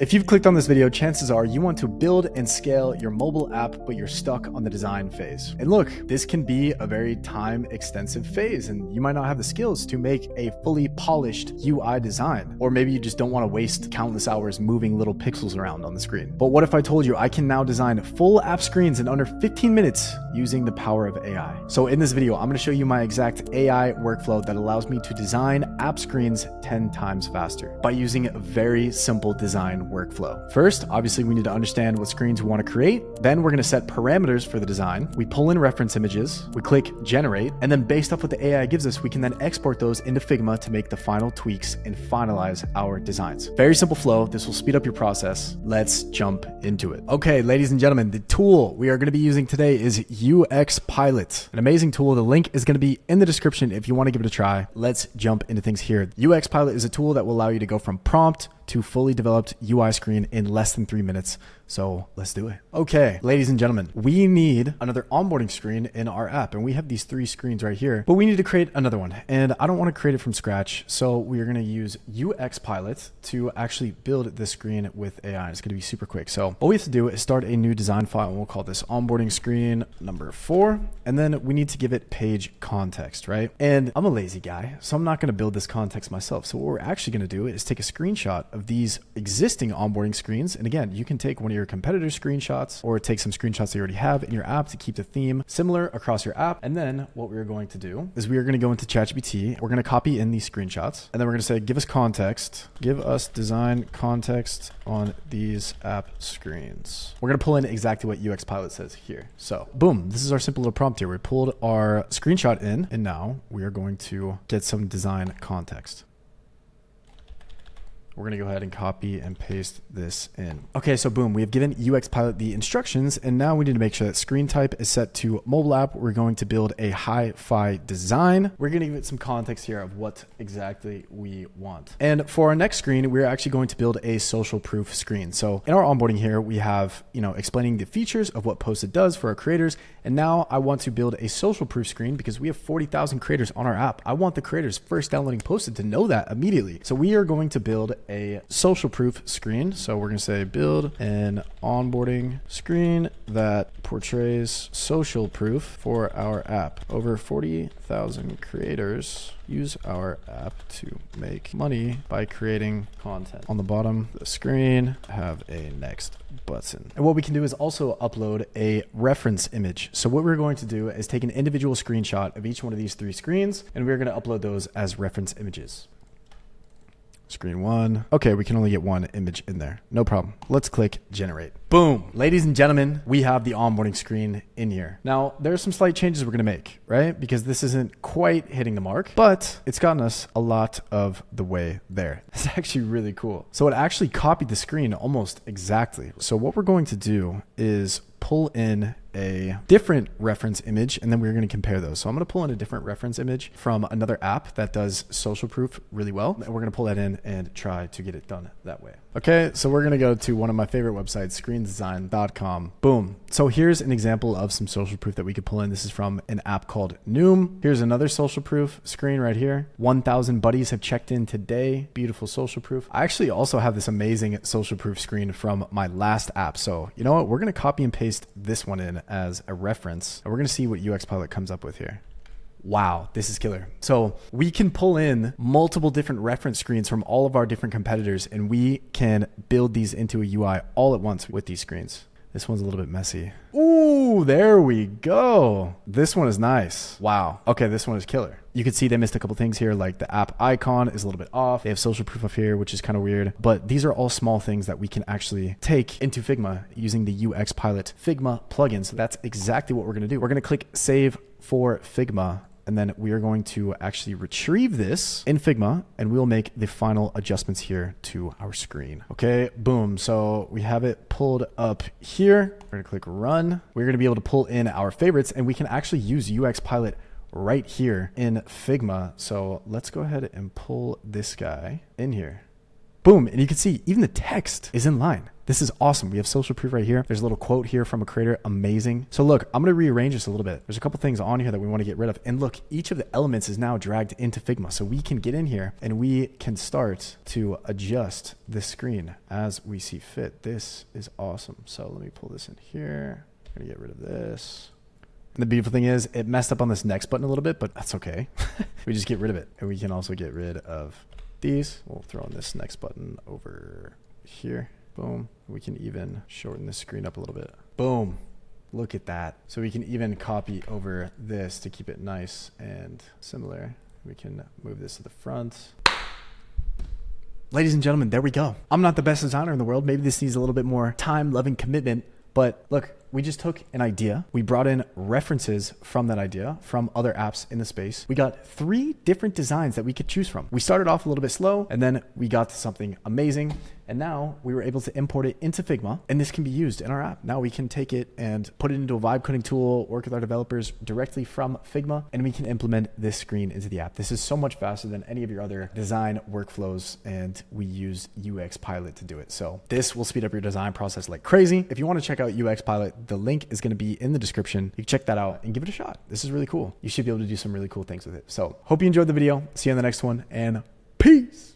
If you've clicked on this video, chances are you want to build and scale your mobile app, but you're stuck on the design phase. And look, this can be a very time-extensive phase, and you might not have the skills to make a fully polished UI design. Or maybe you just don't want to waste countless hours moving little pixels around on the screen. But what if I told you I can now design full app screens in under 15 minutes using the power of AI? So in this video, I'm going to show you my exact AI workflow that allows me to design app screens 10 times faster by using a very simple design workflow. First, obviously, we need to understand what screens we want to create. Then we're going to set parameters for the design. We pull in reference images, we click generate, and then based off what the AI gives us, we can then export those into Figma to make the final tweaks and finalize our designs. Very simple flow. This will speed up your process. Let's jump into it. Okay, ladies and gentlemen, the tool we are going to be using today is UX Pilot, an amazing tool. The link is going to be in the description if you want to give it a try. Let's jump into things here. UX Pilot is a tool that will allow you to go from prompt to fully developed UI screen in less than 3 minutes. So let's do it. Okay, ladies and gentlemen, we need another onboarding screen in our app, and we have these 3 screens right here, but we need to create another one. And I don't want to create it from scratch. So we are going to use UX Pilot to actually build this screen with AI. It's going to be super quick. So all we have to do is start a new design file, and we'll call this onboarding screen number 4. And then we need to give it page context, right? And I'm a lazy guy, so I'm not going to build this context myself. So what we're actually going to do is take a screenshot of these existing onboarding screens. And again, you can take one of your competitor screenshots or take some screenshots that you already have in your app to keep the theme similar across your app. And then what we're going to do is we are going to go into ChatGPT. We're going to copy in these screenshots, and then we're going to say, give us context, give us design context on these app screens. We're going to pull in exactly what UX Pilot says here. So boom, this is our simple little prompt here. We pulled our screenshot in, and now we are going to get some design context. We're going to go ahead and copy and paste this in. Okay, so boom, we have given UX Pilot the instructions, and now we need to make sure that screen type is set to mobile app. We're going to build a hi-fi design. We're going to give it some context here of what exactly we want. And for our next screen, we're actually going to build a social proof screen. So in our onboarding here, we have, explaining the features of what Post-it does for our creators. And now I want to build a social proof screen because we have 40,000 creators on our app. I want the creators first downloading Post-it to know that immediately. So we are going to build a social proof screen. So we're going to say build an onboarding screen that portrays social proof for our app. Over 40,000 creators use our app to make money by creating content. On the bottom of the screen, have a next button. And what we can do is also upload a reference image. So what we're going to do is take an individual screenshot of each one of these 3 screens, and we're going to upload those as reference images. Screen 1. Okay, we can only get 1 image in there. No problem. Let's click generate. Boom. Ladies and gentlemen, we have the onboarding screen in here. Now, there are some slight changes we're going to make, right? Because this isn't quite hitting the mark, but it's gotten us a lot of the way there. It's actually really cool. So it actually copied the screen almost exactly. So what we're going to do is pull in a different reference image, and then we're going to compare those. So I'm going to pull in a different reference image from another app that does social proof really well. And we're going to pull that in and try to get it done that way. Okay, so we're going to go to one of my favorite websites, screendesign.com. Boom. So here's an example of some social proof that we could pull in. This is from an app called Noom. Here's another social proof screen right here. 1,000 buddies have checked in today. Beautiful social proof. I actually also have this amazing social proof screen from my last app. So you know what? We're going to copy and paste this one in as a reference, and we're going to see what UX Pilot comes up with here. Wow, this is killer. So we can pull in multiple different reference screens from all of our different competitors, and we can build these into a UI all at once with these screens. This one's a little bit messy. Ooh, there we go. This one is nice. Wow. Okay, this one is killer. You can see they missed a couple things here, like the app icon is a little bit off. They have social proof up here, which is kind of weird. But these are all small things that we can actually take into Figma using the UX Pilot Figma plugin. So that's exactly what we're going to do. We're going to click Save for Figma. And then we are going to actually retrieve this in Figma, and we'll make the final adjustments here to our screen. Okay, boom. So we have it pulled up here. We're gonna click run. We're gonna be able to pull in our favorites, and we can actually use UX Pilot right here in Figma. So let's go ahead and pull this guy in here. Boom. And you can see even the text is in line. This is awesome. We have social proof right here. There's a little quote here from a creator. Amazing. So look, I'm going to rearrange this a little bit. There's a couple things on here that we want to get rid of. And look, each of the elements is now dragged into Figma. So we can get in here and we can start to adjust the screen as we see fit. This is awesome. So let me pull this in here. I'm going to get rid of this. And the beautiful thing is it messed up on this next button a little bit, but that's okay. We just get rid of it. And we can also get rid of these. We'll throw in this next button over here. Boom. We can even shorten the screen up a little bit. Boom. Look at that. So we can even copy over this to keep it nice and similar. We can move this to the front. Ladies and gentlemen, there we go. I'm not the best designer in the world. Maybe this needs a little bit more time, love, and commitment. But look, we just took an idea. We brought in references from that idea from other apps in the space. We got 3 different designs that we could choose from. We started off a little bit slow and then we got to something amazing. And now we were able to import it into Figma and this can be used in our app. Now we can take it and put it into a vibe coding tool, work with our developers directly from Figma, and we can implement this screen into the app. This is so much faster than any of your other design workflows, and we use UX Pilot to do it. So this will speed up your design process like crazy. If you want to check out UX Pilot, the link is going to be in the description. You can check that out and give it a shot. This is really cool. You should be able to do some really cool things with it. So hope you enjoyed the video. See you in the next one, and peace.